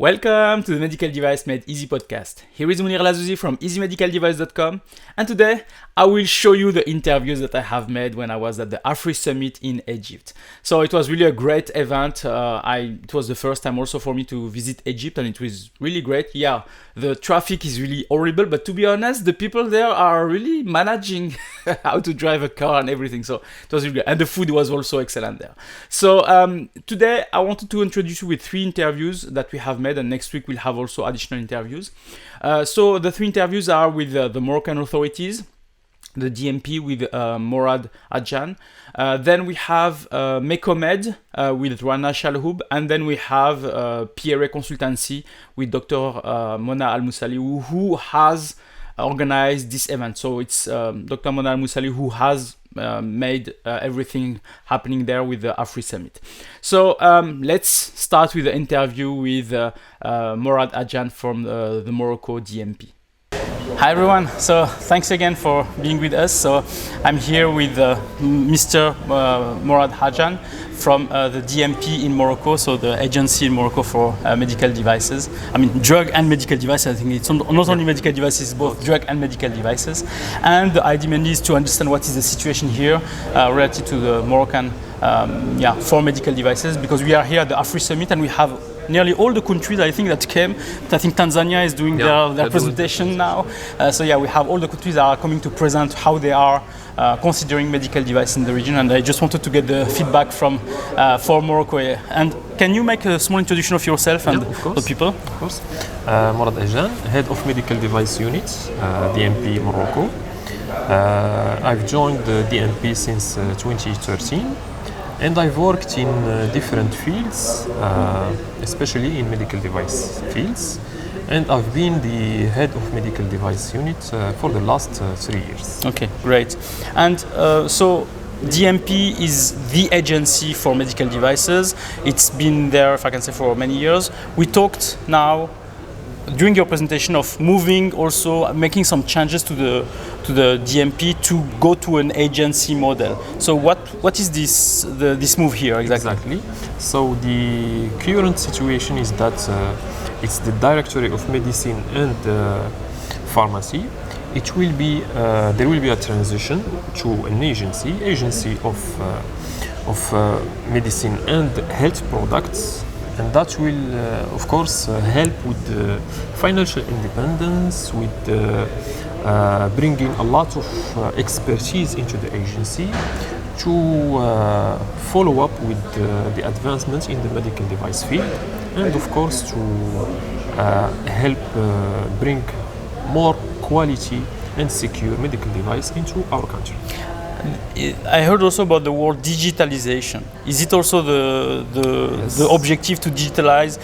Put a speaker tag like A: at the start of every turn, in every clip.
A: Welcome to the Medical Device Made Easy podcast. Here is Monir El Azzouzi from easymedicaldevice.com, and today I will show you the interviews that I have made when I was at the Afrisummit in Egypt. So it was really a great event. It was the first time also for me to visit Egypt, and it was really great. Yeah, the traffic is really horrible, but to be honest, the people there are really managing how to drive a car and everything. So it was really good, and the food was also excellent there. So today I wanted to introduce you with 3 interviews that we have made, and next week we'll have also additional interviews. So the 3 interviews are with the Moroccan authorities, the DMP with Morad Ajan. Then we have Mecomed with Rana Chalhoub, and then we have PRA Consultancy with Dr. Monir El Azzouzi, who has organized this event. So it's Dr. Monir El Azzouzi who has made everything happening there with the Afrisummit. So let's start with the interview with Morad Ajan from the Morocco DMP. Hi everyone, so thanks again for being with us. So I'm here with Mr. Morad Ajan from the DMP in Morocco, so the agency in Morocco for medical devices. I mean drug and medical devices. I think it's not only medical devices, both drug and medical devices. And the idea mainly is to understand what is the situation here related to the Moroccan for medical devices, because we are here at the Afrisummit and we have nearly all the countries I think that came. I think Tanzania is doing their presentation now. So yeah, we have all the countries that are coming to present how they are considering medical device in the region, and I just wanted to get the feedback from for Morocco. And can you make a small introduction of yourself and the people?
B: Of course. Morad Ajan, Head of Medical Device Unit, DMP Morocco. I've joined the DMP since 2013. And I've worked in different fields, especially in medical device fields. And I've been the head of medical device unit for the last 3 years.
A: Okay, great. And so DMP is the agency for medical devices. It's been there, if I can say, for many years. We talked now during your presentation of moving, also making some changes to the DMP to go to an agency model. So what is this move here exactly?
B: So the current situation is that it's the Directorate of Medicine and Pharmacy. It will be there will be a transition to an agency of medicine and health products. And that will, of course, help with financial independence, with bringing a lot of expertise into the agency to follow up with the advancements in the medical device field, and of course to help bring more quality and secure medical device into our country.
A: I heard also about the word digitalization. Is it also the objective to digitalize?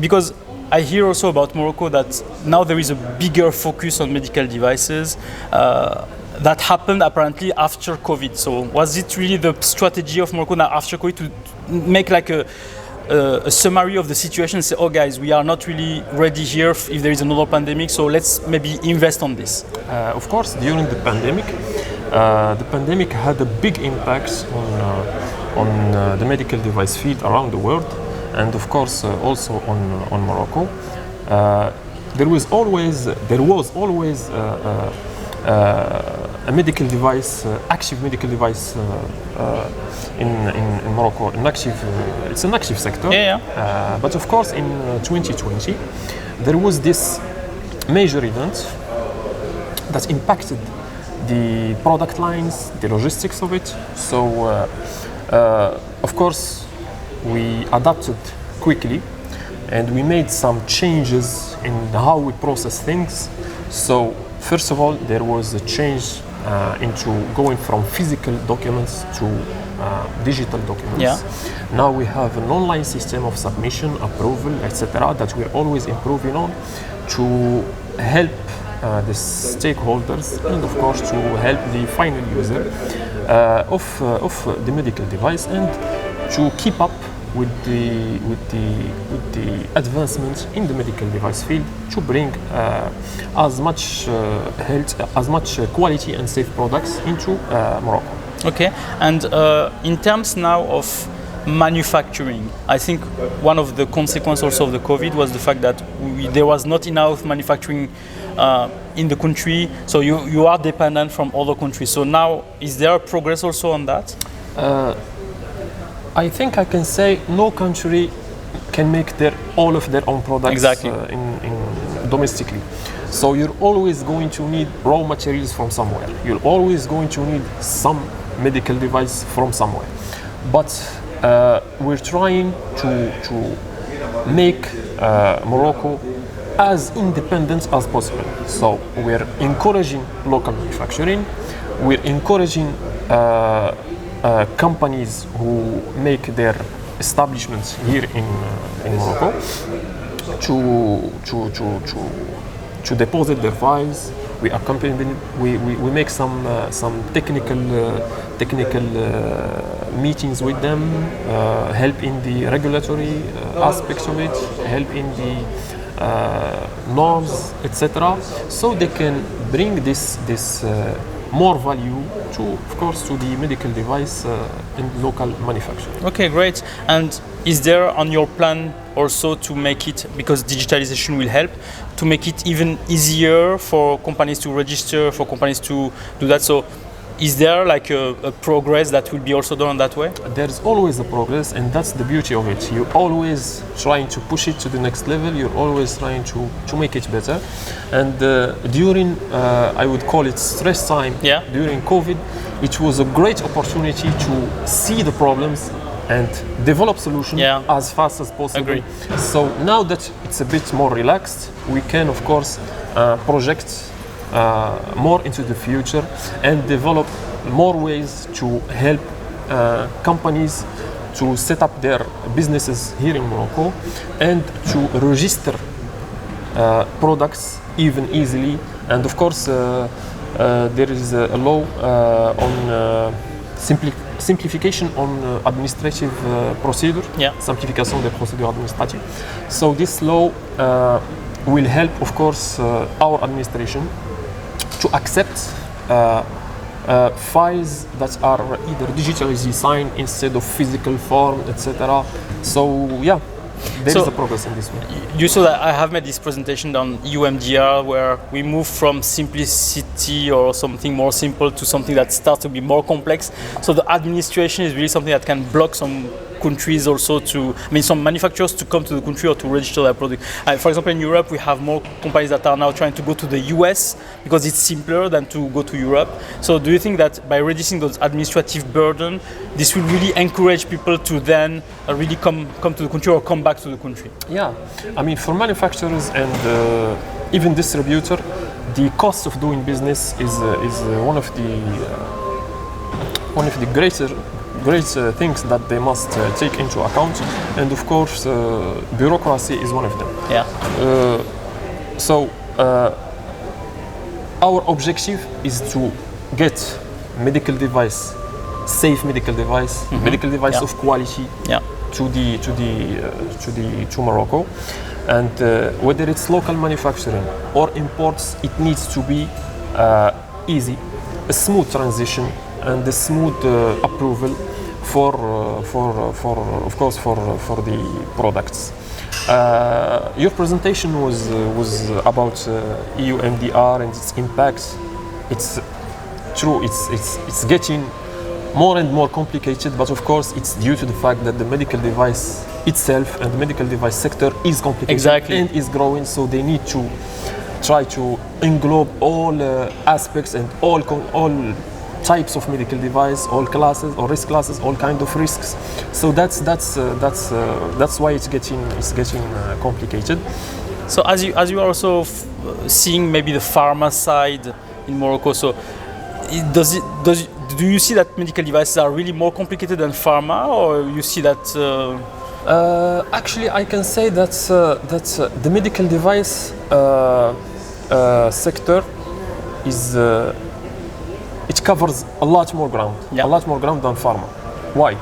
A: Because I hear also about Morocco that now there is a bigger focus on medical devices that happened apparently after COVID. So was it really the strategy of Morocco now after COVID to make like a summary of the situation and say, oh guys, we are not really ready here if there is another pandemic, so let's maybe invest on this?
B: Of course, during the pandemic had a big impact on the medical device field around the world, and of course also on Morocco. There was always a medical device, active medical device in Morocco. It's an active sector. But of course in 2020 there was this major event that impacted the product lines, the logistics of it. So, of course, we adapted quickly and we made some changes in how we process things. So, first of all, there was a change into going from physical documents to digital documents. Now we have an online system of submission, approval, etc. that we're always improving on to help the stakeholders and of course to help the final user of the medical device, and to keep up with the advancement in the medical device field to bring as much health, as much quality and safe products into Morocco.
A: Okay, and in terms now of manufacturing. I think one of the consequences also of the COVID was the fact that there was not enough manufacturing in the country, so you are dependent from other countries. So now, is there progress also on that?
B: I think I can say no country can make all of their own products
A: exactly.
B: in domestically. So you're always going to need raw materials from somewhere. You're always going to need some medical device from somewhere. But we're trying to make Morocco as independent as possible. So we're encouraging local manufacturing. We're encouraging companies who make their establishments here in Morocco to deposit their files. We accompany them. We make some technical meetings with them, help in the regulatory aspects of it, help in the norms, etc. So they can bring this more value to, of course, to the medical device in local manufacturing.
A: Okay, great. And is there on your plan also to make it, because digitalization will help, to make it even easier for companies to register, for companies to do that? So is there like a progress that will be also done that way?
B: There's always a progress, and that's the beauty of it. You're always trying to push it to the next level. You're always trying to make it better. And during, I would call it stress time, during COVID, it was a great opportunity to see the problems and develop solutions as fast as possible.
A: Agreed.
B: So now that it's a bit more relaxed, we can, of course, project more into the future and develop more ways to help companies to set up their businesses here in Morocco and to register products even easily. And of course, there is a law on simplification on administrative procedure, simplification des procédures administratives. So this law will help, of course, our administration to accept files that are either digitally signed instead of physical form, etc. So there is a progress in this way.
A: You saw that I have made this presentation on EUMDR, where we move from simplicity or something more simple to something that starts to be more complex. So the administration is really something that can block some countries also some manufacturers to come to the country or to register their product. For example, in Europe, we have more companies that are now trying to go to the US because it's simpler than to go to Europe. So do you think that by reducing those administrative burden, this will really encourage people to then really come to the country or come back to the country? Yeah,
B: I mean, for manufacturers and even distributor, the cost of doing business is one of the great things that they must take into account, and of course bureaucracy is one of them. So our objective is to get safe medical device of quality to Morocco, and whether it's local manufacturing or imports, it needs to be easy, a smooth transition and a smooth approval for the products. Your presentation was about EUMDR and its impact. It's true. It's getting more and more complicated, but of course it's due to the fact that the medical device itself and the medical device sector is complicated and is growing. So they need to try to englobe all aspects and all types of medical device, all classes or risk classes, all kind of risks. So that's why it's getting complicated.
A: So as you are also seeing maybe the pharma side in Morocco, so do you see that medical devices are really more complicated than pharma, or you see that?
B: Actually, I can say that the medical device sector is. It covers a lot more ground than pharma. Why?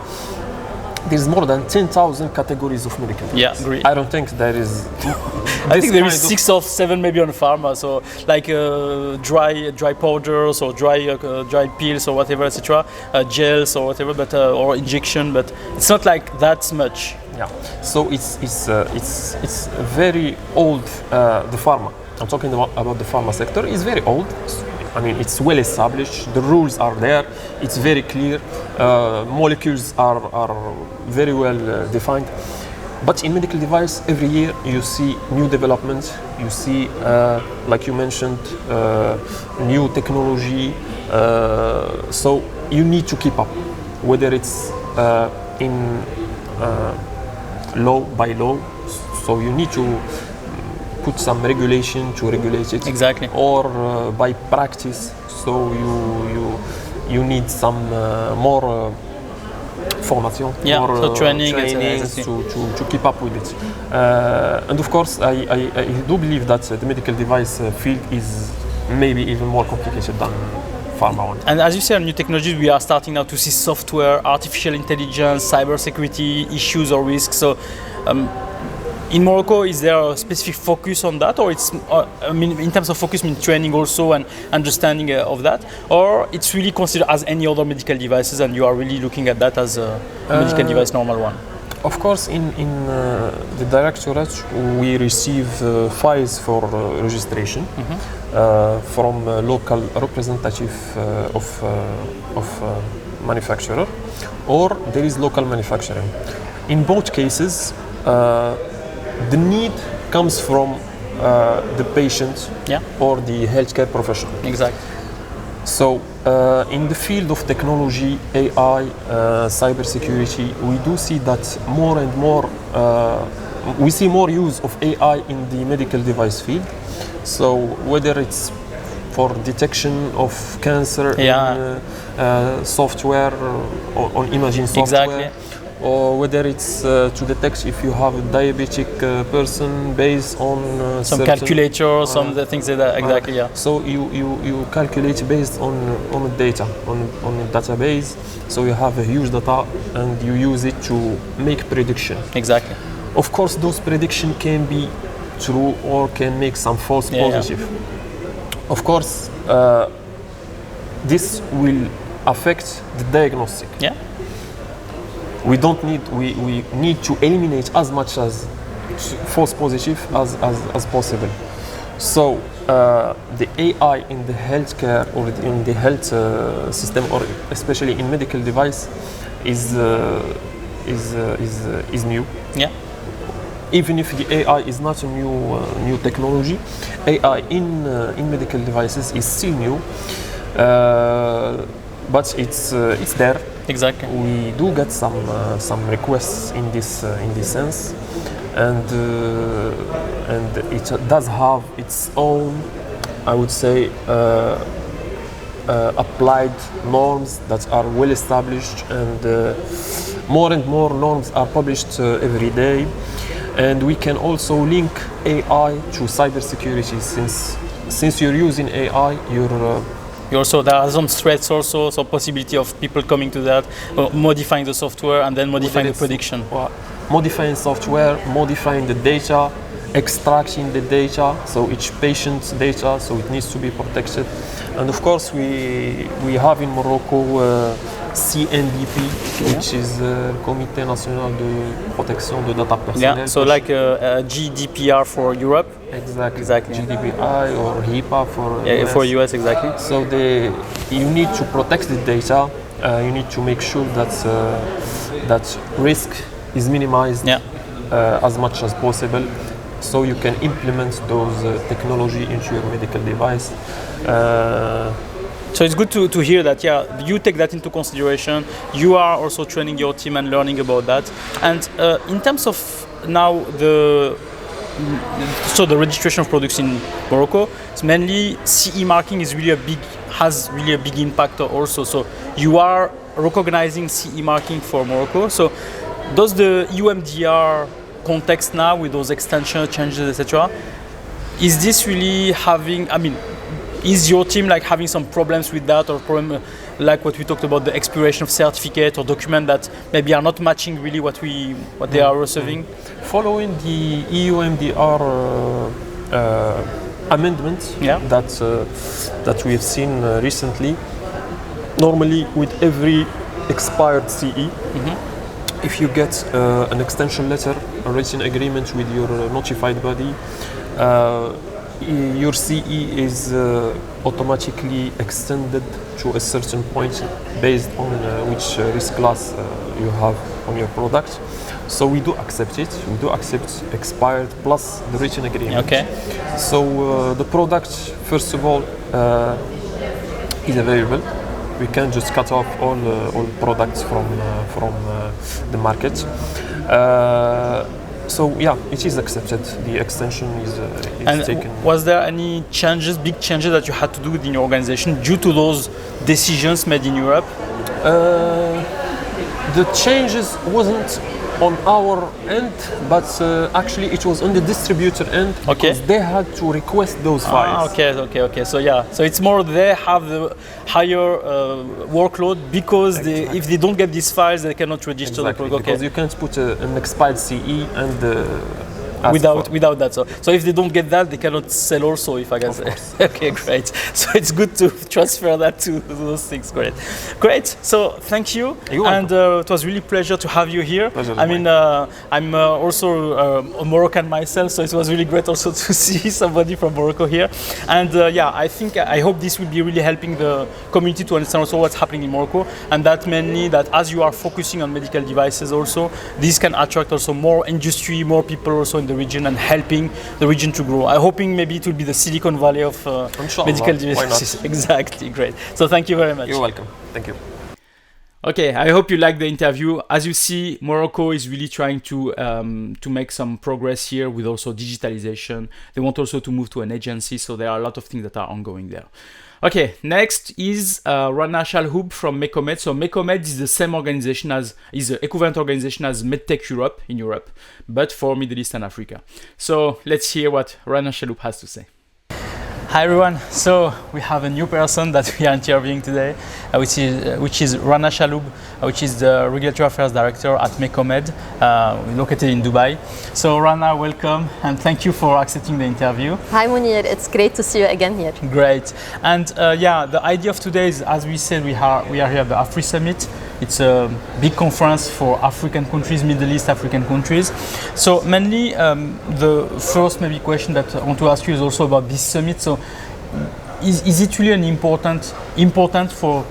B: There's more than 10,000 categories of medical devices.
A: Great.
B: I don't think there is
A: I think there is 6 or 7 maybe on pharma. So like dry powders or dry pills or whatever, etc. Gels or whatever, but or injection, but it's not like that much.
B: Yeah. So it's very old. The pharma. I'm talking about the pharma sector. It's very old. I mean, it's well established. The rules are there. It's very clear. Molecules are very well defined. But in medical device, every year you see new developments. You see, like you mentioned, new technology. So you need to keep up, whether it's in law by law. So you need to put some regulation to regulate it.
A: Exactly.
B: Or by practice. So you need some more formation, more
A: so training
B: to keep up with it. And of course, I do believe that the medical device field is maybe even more complicated than pharma one.
A: And as you say, on new technologies, we are starting now to see software, artificial intelligence, cybersecurity issues or risks. So. In Morocco, is there a specific focus on that, or it's, I mean, in terms of focus, mean training also and understanding of that, or it's really considered as any other medical devices, and you are really looking at that as a medical device normal one?
B: Of course, in the directorate, we receive files for registration from local representative of manufacturer, or there is local manufacturing. In both cases. The need comes from the patient or the healthcare professional.
A: Exactly.
B: So in the field of technology, AI, cybersecurity, we do see that more and more, we see more use of AI in the medical device field. So whether it's for detection of cancer in software, on imaging software.
A: Exactly.
B: Or whether it's to detect if you have a diabetic person based on
A: some calculator, some of the things like that. Exactly,
B: So you calculate based on data, on a database. So you have a huge data and you use it to make prediction.
A: Exactly.
B: Of course, those prediction can be true or can make some false positive. Of course, this will affect the diagnostic.
A: Yeah.
B: We need to eliminate as much as false positive as possible. So the AI in the healthcare or in the health system, or especially in medical device, is new.
A: Yeah.
B: Even if the AI is not a new technology, AI in medical devices is still new, but it's there.
A: Exactly.
B: We do get some requests in this sense, and it does have its own, I would say, applied norms that are well established, and more norms are published every day, and we can also link AI to cybersecurity since you're using AI,
A: Also, there are some threats also, so possibility of people coming to that, modifying the software and then modifying the prediction.
B: Modifying software, modifying the data, extracting the data, so each patient's data, so it needs to be protected. And of course, we have in Morocco CNDP, which is Comité National de Protection de Data Personnelles.
A: Yeah, so like GDPR for Europe.
B: Exactly. GDPR or HIPAA for US.
A: For US, exactly.
B: So you need to protect the data. You need to make sure that risk is minimized as much as possible, so you can implement those technology into your medical device.
A: So it's good to hear that, you take that into consideration. You are also training your team and learning about that. And in terms of now the registration of products in Morocco, it's mainly CE marking has really a big impact also. So you are recognizing CE marking for Morocco. So does the UMDR context now with those extension changes, etc., is this really having, is your team like having some problems with that, or like what we talked about, the expiration of certificate or document that maybe are not matching really what they are receiving?
B: Following the EU MDR amendment that we have seen recently, normally with every expired CE, if you get an extension letter, a written agreement with your notified body, your CE is automatically extended to a certain point based on which risk class you have on your product. So we do accept it. We do accept expired plus the written agreement.
A: Okay.
B: So the product, first of all, is available. We can just cut off all products from the market. So yeah, it is accepted. The extension is taken.
A: Was there any changes, big changes that you had to do within your organization due to those decisions made in Europe?
B: The changes wasn't on our end, but actually it was on the distributor end, because they had to request those files.
A: Okay. So yeah, so it's more they have the higher workload because if they don't get these files, they cannot register the product.
B: Because you can't put an expired CE and
A: without that. So if they don't get that, they cannot sell also, if I can say. Okay, great. So it's good to transfer that to those things. Great. So thank you. And it was really a pleasure to have you here. I mean, I'm also a Moroccan myself, so it was really great also to see somebody from Morocco here. And I hope this will be really helping the community to understand also what's happening in Morocco, and that mainly that as you are focusing on medical devices also, this can attract also more industry, more people also in the region and helping the region to grow. I'm hoping maybe it will be the Silicon Valley of medical devices. Exactly, great. So thank you very much.
B: You're welcome. Thank you.
A: Okay, I hope you liked the interview. As you see, Morocco is really trying to make some progress here with also digitalization. They want also to move to an agency, so there are a lot of things that are ongoing there. Okay, next is Rana Chalhoub from Mecomed. So Mecomed is the same organization is the equivalent organization as MedTech Europe in Europe, but for Middle East and Africa. So let's hear what Rana Chalhoub has to say. Hi everyone. So we have a new person that we are interviewing today, which is Rana Chalhoub, which is the Regulatory Affairs Director at Mecomed, located in Dubai. So Rana, welcome and thank you for accepting the interview.
C: Hi Monir, it's great to see you again here.
A: Great. And the idea of today is, as we said, we are here at the Afrisummit. It's a big conference for African countries, Middle East African countries. So mainly the first maybe question that I want to ask you is also about this summit. So is it really important for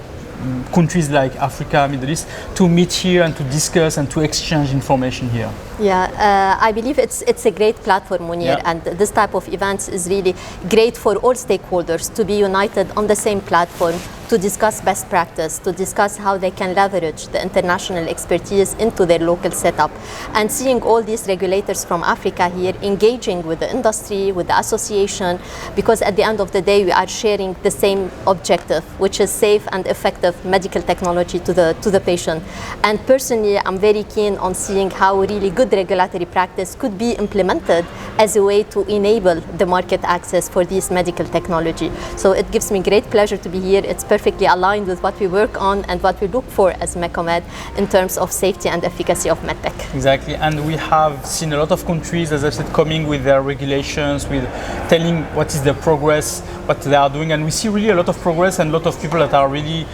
A: countries like Africa, Middle East to meet here and to discuss and to exchange information here?
C: Yeah, I believe it's a great platform, Monir, and this type of events is really great for all stakeholders to be united on the same platform, to discuss best practice, to discuss how they can leverage the international expertise into their local setup. And seeing all these regulators from Africa here engaging with the industry, with the association, because at the end of the day we are sharing the same objective, which is safe and effective medical technology to the patient. And personally, I'm very keen on seeing how really good regulatory practice could be implemented as a way to enable the market access for this medical technology. So it gives me great pleasure to be here. It's perfectly aligned with what we work on and what we look for as Mecomed in terms of safety and efficacy of medtech.
A: Exactly, and we have seen a lot of countries, as I said, coming with their regulations, with telling what is the progress, what they are doing, and we see really a lot of progress and a lot of people that are really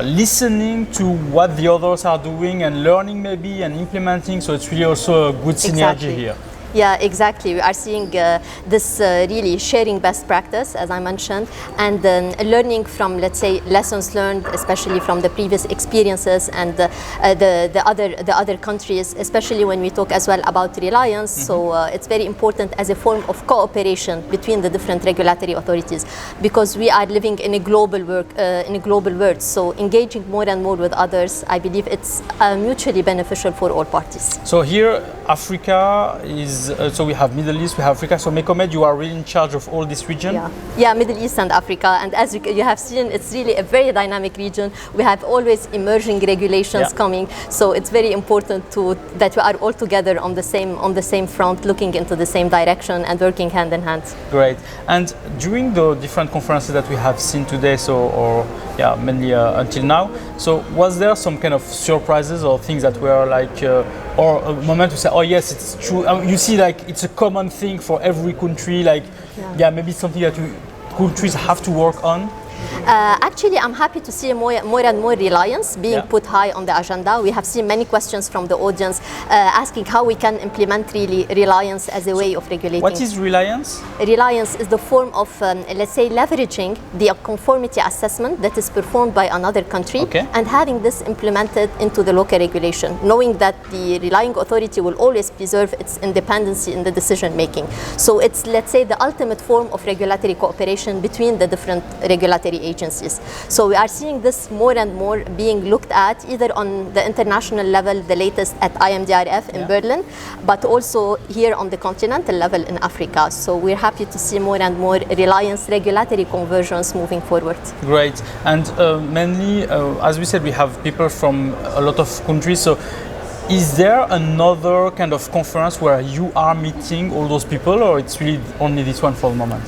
A: listening to what the others are doing and learning maybe and implementing, so it's really also a good synergy here.
C: Yeah, exactly. We are seeing this really sharing best practice, as I mentioned, and learning from, let's say, lessons learned, especially from the previous experiences and the other countries, especially when we talk as well about reliance. So it's very important as a form of cooperation between the different regulatory authorities, because we are living in a global world. So engaging more and more with others, I believe it's mutually beneficial for all parties.
A: So here, Africa is, so we have Middle East, we have Africa. So Mecomed, you are really in charge of all this region?
C: Yeah, Middle East and Africa. And as you have seen, it's really a very dynamic region. We have always emerging regulations coming. So it's very important that we are all together on the same front, looking into the same direction and working hand in hand.
A: Great. And during the different conferences that we have seen today, mainly until now, so was there some kind of surprises or things that were like, or a moment to say, oh yes, it's true. You see, like it's a common thing for every country. Like, maybe something that countries have to work on.
C: Actually, I'm happy to see more and more reliance being put high on the agenda. We have seen many questions from the audience asking how we can implement really reliance as a way of regulating.
A: What is reliance?
C: Reliance is the form of, let's say, leveraging the conformity assessment that is performed by another country and having this implemented into the local regulation, knowing that the relying authority will always preserve its independence in the decision making. So it's, let's say, the ultimate form of regulatory cooperation between the different regulatory agencies. So we are seeing this more and more being looked at either on the international level, the latest at IMDRF in Berlin, but also here on the continental level in Africa. So we're happy to see more and more reliance regulatory conversions moving forward.
A: Great. And mainly, as we said, we have people from a lot of countries. So is there another kind of conference where you are meeting all those people, or it's really only this one for the moment?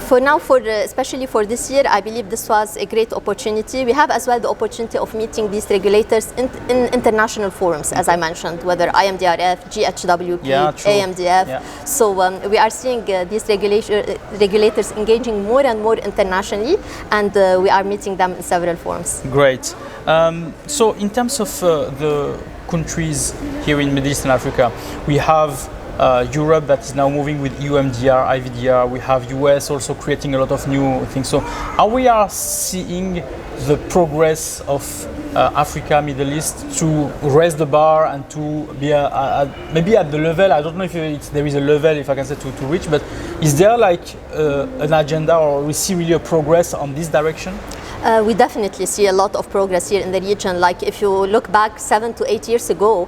C: For now, especially for this year, I believe this was a great opportunity. We have as well the opportunity of meeting these regulators in international forums, as I mentioned, whether IMDRF, GHWP, AMDF. So we are seeing these regulators engaging more and more internationally, and we are meeting them in several forums.
A: Great. So in terms of the countries here in Middle East and Africa, we have Europe that is now moving with UMDR, IVDR. We have US also creating a lot of new things. So how we are seeing the progress of Africa, Middle East to raise the bar and to be maybe at the level, I don't know if there is a level, if I can say, to reach, but is there like an agenda, or we see really a progress on this direction?
C: We definitely see a lot of progress here in the region. Like if you look back 7 to 8 years ago,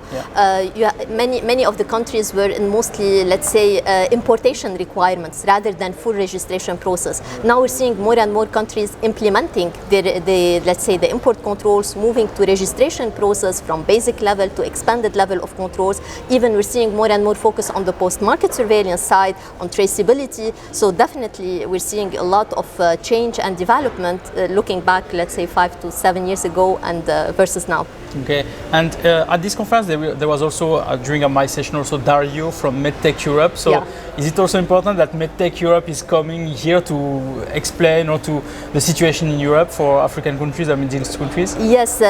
C: many of the countries were in mostly, let's say, importation requirements rather than full registration process. Now we're seeing more and more countries implementing let's say, the import controls, moving to registration process from basic level to expanded level of controls. Even we're seeing more and more focus on the post-market surveillance side, on traceability. So definitely we're seeing a lot of change and development looking back, let's say, 5 to 7 years ago and versus now.
A: Okay, and at this conference there was also during my session also Dario from MedTech Europe. So is it also important that MedTech Europe is coming here to explain or to the situation in Europe for African countries and Middle East countries?
C: Yes,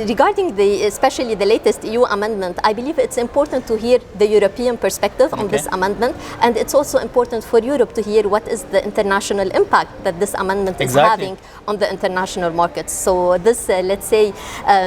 C: regarding especially the latest EU amendment, I believe it's important to hear the European perspective on this amendment, and it's also important for Europe to hear what is the international impact that this amendment is having on the international markets. So this, let's say,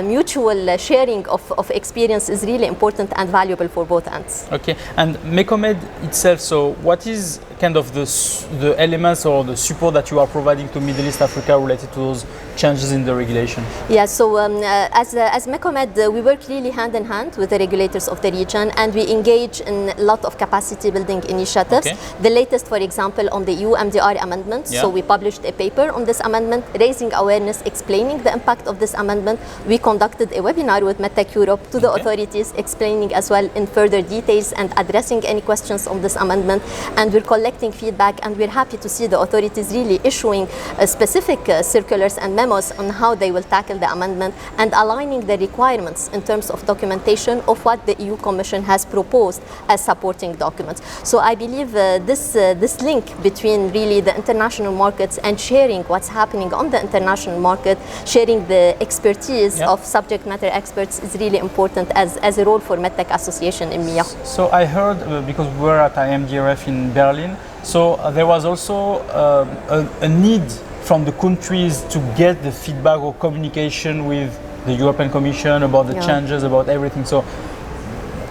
C: mutual sharing of experience is really important and valuable for both ends.
A: Okay, and Mecomed itself, so what is kind of the elements or the support that you are providing to Middle East Africa related to those changes in the regulation?
C: Yeah, so as Mecomed, we work really hand in hand with the regulators of the region, and we engage in a lot of capacity building initiatives. The latest, for example, on the EU MDR amendment. So we published a paper on this amendment, raising awareness, explaining the impact of this amendment. We conducted a webinar with MedTech Europe to the authorities, explaining as well in further details and addressing any questions on this amendment. And we're collecting feedback, and we're happy to see the authorities really issuing specific circulars and memos on how they will tackle the amendment and aligning the requirements in terms of documentation of what the EU Commission has proposed as supporting documents. So I believe this link between really the international markets and sharing what's happening on the international market, sharing the expertise of subject matter experts is really important as a role for MedTech Association in MIA.
A: So I heard, because we were at IMDRF in Berlin, so there was also a need from the countries to get the feedback or communication with the European Commission about the changes, about everything. So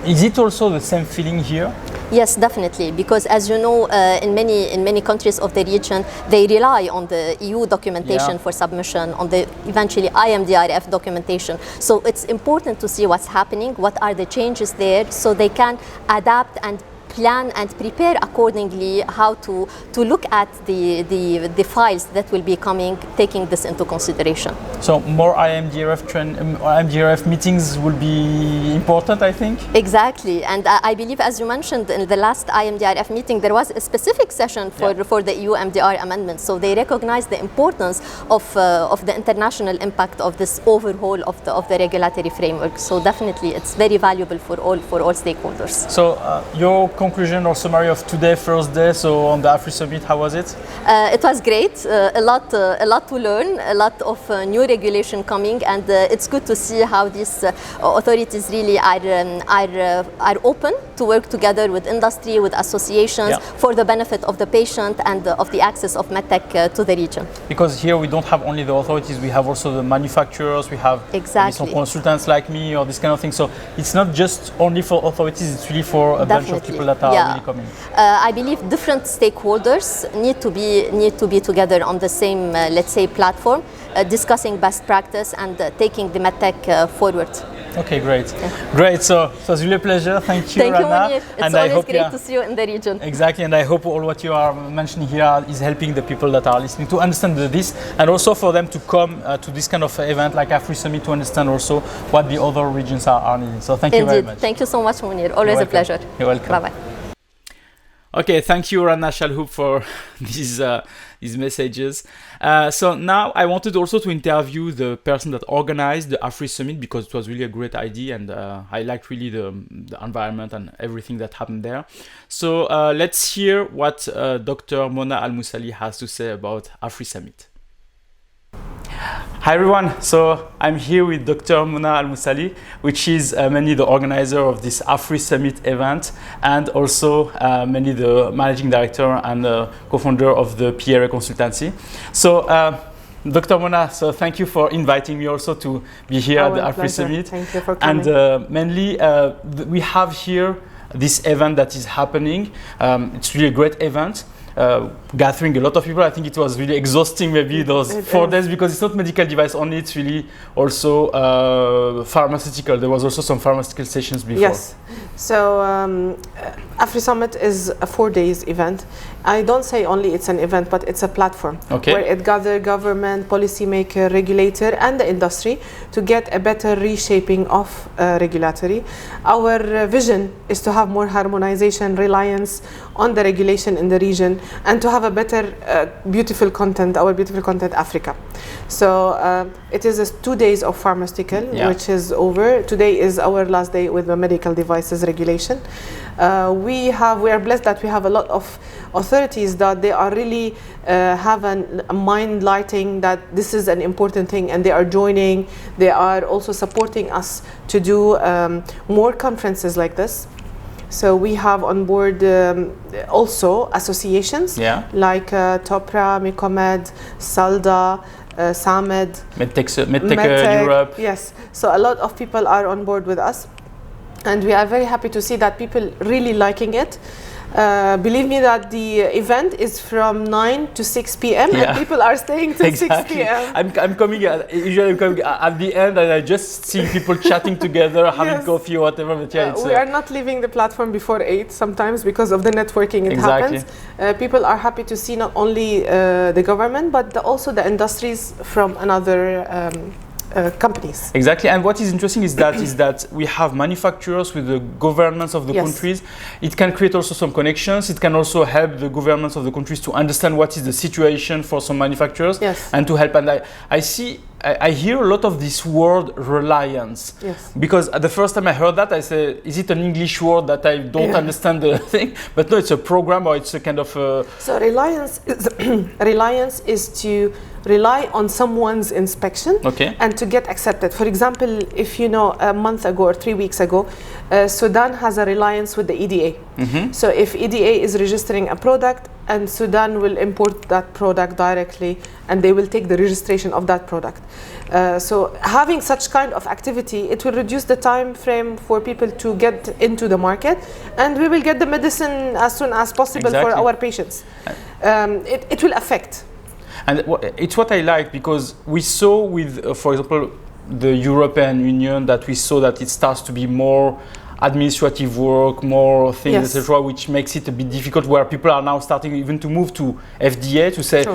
A: is it also the same feeling here?
C: Yes, definitely, because as you know, in many countries of the region, they rely on the EU documentation for submission, on the eventually IMDRF documentation. So it's important to see what's happening, what are the changes there, so they can adapt and plan and prepare accordingly how to look at the files that will be coming, taking this into consideration.
A: So more IMDRF meetings will be important, I think?
C: Exactly, and I believe, as you mentioned, in the last IMDRF meeting, there was a specific session for the EU MDR amendment. So they recognize the importance of the international impact of this overhaul of the regulatory framework. So definitely, it's very valuable for all stakeholders.
A: So your conclusion or summary of today, first day, so on the Afrisummit, how was it?
C: It was great. A lot to learn, a lot of new regulation coming, and it's good to see how these authorities really are open to work together with industry, with associations for the benefit of the patient and of the access of medtech to the region.
A: Because here we don't have only the authorities, we have also the manufacturers, we have some consultants like me or this kind of thing. So it's not just only for authorities, it's really for a bunch of people that are really coming.
C: I believe different stakeholders need to be together on the same, let's say, platform, discussing best practice and taking the medtech forward.
A: Okay, great. Great, so it was really a pleasure. Thank you,
C: Thank
A: Rana.
C: you, Monir. It's always great to see you in the region.
A: Exactly, and I hope all what you are mentioning here is helping the people that are listening to understand this, and also for them to come to this kind of event like Afrisummit to understand also what the other regions are needing. So thank you very much.
C: Thank you so much, Monir. Always a pleasure.
A: You're welcome.
C: Bye-bye.
A: Okay, thank you, Rana Chalhoub, for these messages. So now I wanted also to interview the person that organized the Afrisummit, because it was really a great idea, and I liked really the environment and everything that happened there. So let's hear what Dr. Monir El Moussali has to say about Afrisummit. Hi everyone, so I'm here with Dr. Monir El Moussali, which is mainly the organizer of this Afrisummit event, and also mainly the managing director and co-founder of the PRA Consultancy. So Dr. Monir, so thank you for inviting me also to be here at the Afrisummit.
D: Thank you for coming.
A: And mainly we have here this event that is happening. It's really a great event. Gathering a lot of people. I think it was really exhausting, maybe those 4 days, because it's not medical device only, it's really also pharmaceutical. There was also some pharmaceutical sessions before.
D: Yes, so Afrisummit is a 4 days event. I don't say only it's an event, but it's a platform where it gathers government, policymaker, regulator, and the industry to get a better reshaping of regulatory. Our vision is to have more harmonization, reliance on the regulation in the region, and to have a better, beautiful content, our beautiful content Africa. So it is 2 days of pharmaceutical, which is over. Today is our last day with the medical devices regulation. We are blessed that we have a lot of authorities that they are really have a mind lighting that this is an important thing, and they are joining. They are also supporting us to do more conferences like this. So we have on board also associations like TOPRA, Mecomed, SALDA, SAMED,
A: Medtech Europe.
D: Yes, so a lot of people are on board with us, and we are very happy to see that people really liking it. Believe me that the event is from 9 to 6 p.m. and people are staying till 6 p.m.
A: I'm coming, usually I'm coming at the end, and I just see people chatting together, having coffee or whatever. But
D: we are not leaving the platform before 8 sometimes because of the networking it happens. People are happy to see not only the government, but also the industries from another companies.
A: Exactly, and what is interesting is that we have manufacturers with the governments of the countries. It can create also some connections. It can also help the governments of the countries to understand what is the situation for some manufacturers and to help. And I hear a lot of this word reliance, because at the first time I heard that, I said, is it an English word that I don't understand the thing? But no, it's a program, or it's a kind of
D: So reliance is to rely on someone's inspection and to get accepted. For example, if you know, a month ago or 3 weeks ago, Sudan has a reliance with the EDA. So if EDA is registering a product, and Sudan will import that product directly, and they will take the registration of that product. So having such kind of activity, it will reduce the time frame for people to get into the market, and we will get the medicine as soon as possible for our patients. It will affect.
A: And it's what I like, because we saw with, for example, the European Union, that we saw that it starts to be more administrative work, more things, etc., which makes it a bit difficult, where people are now starting even to move to FDA to say,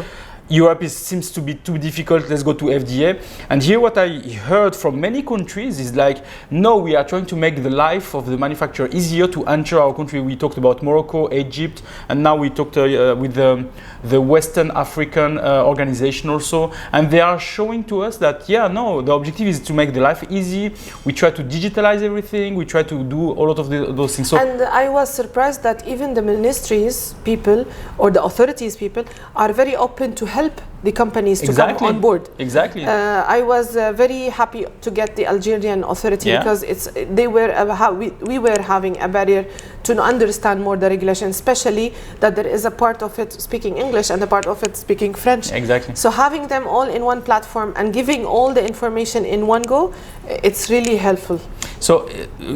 A: Europe seems to be too difficult, let's go to FDA. And here what I heard from many countries is like, no, we are trying to make the life of the manufacturer easier to enter our country. We talked about Morocco, Egypt, and now we talked with the Western African organization also. And they are showing to us that, yeah, no, the objective is to make the life easy. We try to digitalize everything. We try to do a lot of those things. So,
D: and I was surprised that even the ministries people or the authorities people are very open to help the companies to come on board.
A: Exactly.
D: I was very happy to get the Algerian authority because we were having a barrier to understand more the regulation, especially that there is a part of it speaking English and a part of it speaking French.
A: Exactly.
D: So having them all in one platform and giving all the information in one go, it's really helpful.
A: So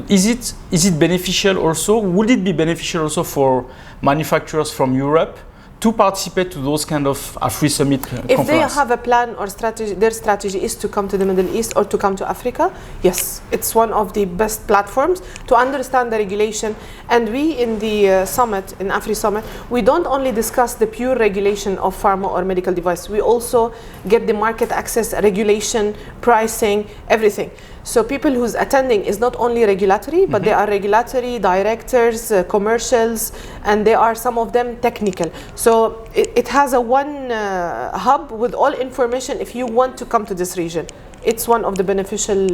A: is it beneficial also? Would it be beneficial also for manufacturers from Europe to participate to those kind of Afrisummit conference?
D: If they have a plan or strategy, their strategy is to come to the Middle East or to come to Africa, yes, it's one of the best platforms to understand the regulation. And we in the summit, in Afrisummit, we don't only discuss the pure regulation of pharma or medical device, we also get the market access, regulation, pricing, everything. So people who's attending is not only regulatory, but they are regulatory, directors, commercials, and they are some of them technical. So it has a one hub with all information if you want to come to this region. It's one of the beneficial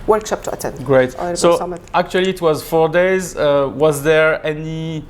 D: workshop to attend.
A: Great. So summit. Actually it was 4 days. Was there any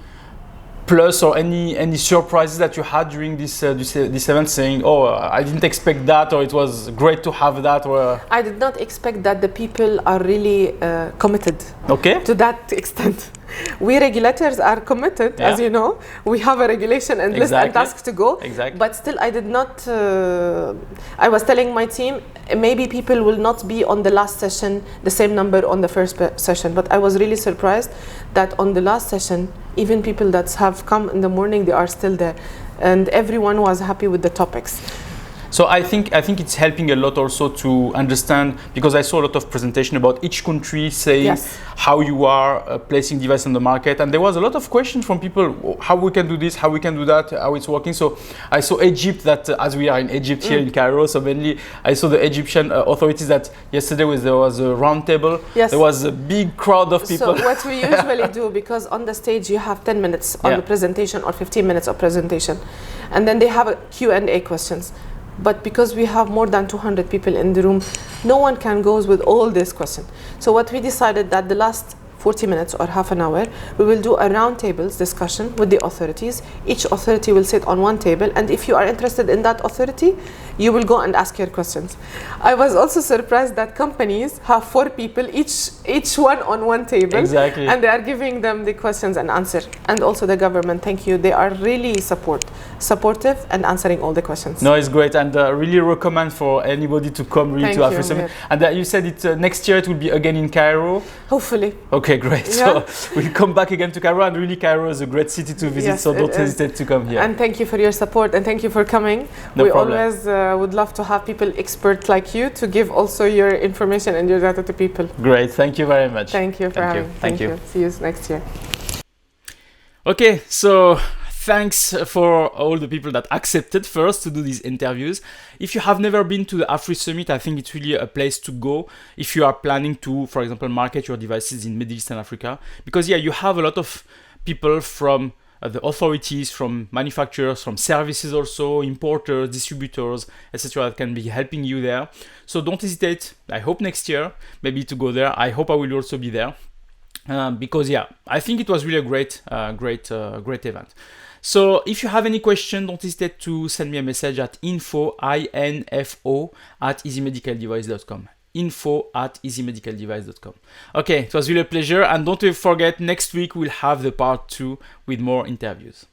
A: plus or any surprises that you had during this event, saying, oh, I didn't expect that, or it was great to have that? Or
D: I did not expect that the people are really committed to that extent. We regulators are committed, as you know. We have a regulation and list and task to go. But still, I did not. I was telling my team, maybe people will not be on the last session the same number on the first session. But I was really surprised that on the last session, even people that have come in the morning, they are still there, and everyone was happy with the topics.
A: So I think it's helping a lot also to understand, because I saw a lot of presentation about each country saying how you are placing device on the market, and there was a lot of questions from people, how we can do this, how we can do that, how it's working. So I saw Egypt, that as we are in Egypt here in Cairo, so mainly I saw the Egyptian authorities that yesterday there was a round table, there was a big crowd of people.
D: So what we usually do, because on the stage you have 10 minutes on the presentation or 15 minutes of presentation, and then they have a Q&A questions. But because we have more than 200 people in the room, no one can go with all these questions. So what we decided that the last 40 minutes or half an hour, we will do a round tables discussion with the authorities. Each authority will sit on one table, and if you are interested in that authority, you will go and ask your questions. I was also surprised that companies have 4 people, each one on one table, and they are giving them the questions and answer. And also the government, thank you, they are really supportive and answering all the questions.
A: No, it's great, and really recommend for anybody to come really to Afrisummit. And you said it next year it will be again in Cairo.
D: Hopefully.
A: Okay, great. So we'll come back again to Cairo, and really Cairo is a great city to visit, so don't hesitate to come here.
D: And thank you for your support, and thank you for coming.
A: No problem.
D: We always would love to have people expert like you to give also your information and your data to people.
A: Great, thank you very much.
D: Thank you for having me.
A: Thank you.
D: See you next year.
A: Okay, so thanks for all the people that accepted first to do these interviews. If you have never been to the Afrisummit, I think it's really a place to go if you are planning to, for example, market your devices in Middle East and Africa. Because you have a lot of people from the authorities, from manufacturers, from services also, importers, distributors, etc. that can be helping you there. So don't hesitate. I hope next year maybe to go there. I hope I will also be there. Because I think it was really a great event. So if you have any question, don't hesitate to send me a message at info@easymedicaldevice.com. info@easymedicaldevice.com. Okay, it was really a pleasure, and don't forget, next week we'll have the part 2 with more interviews.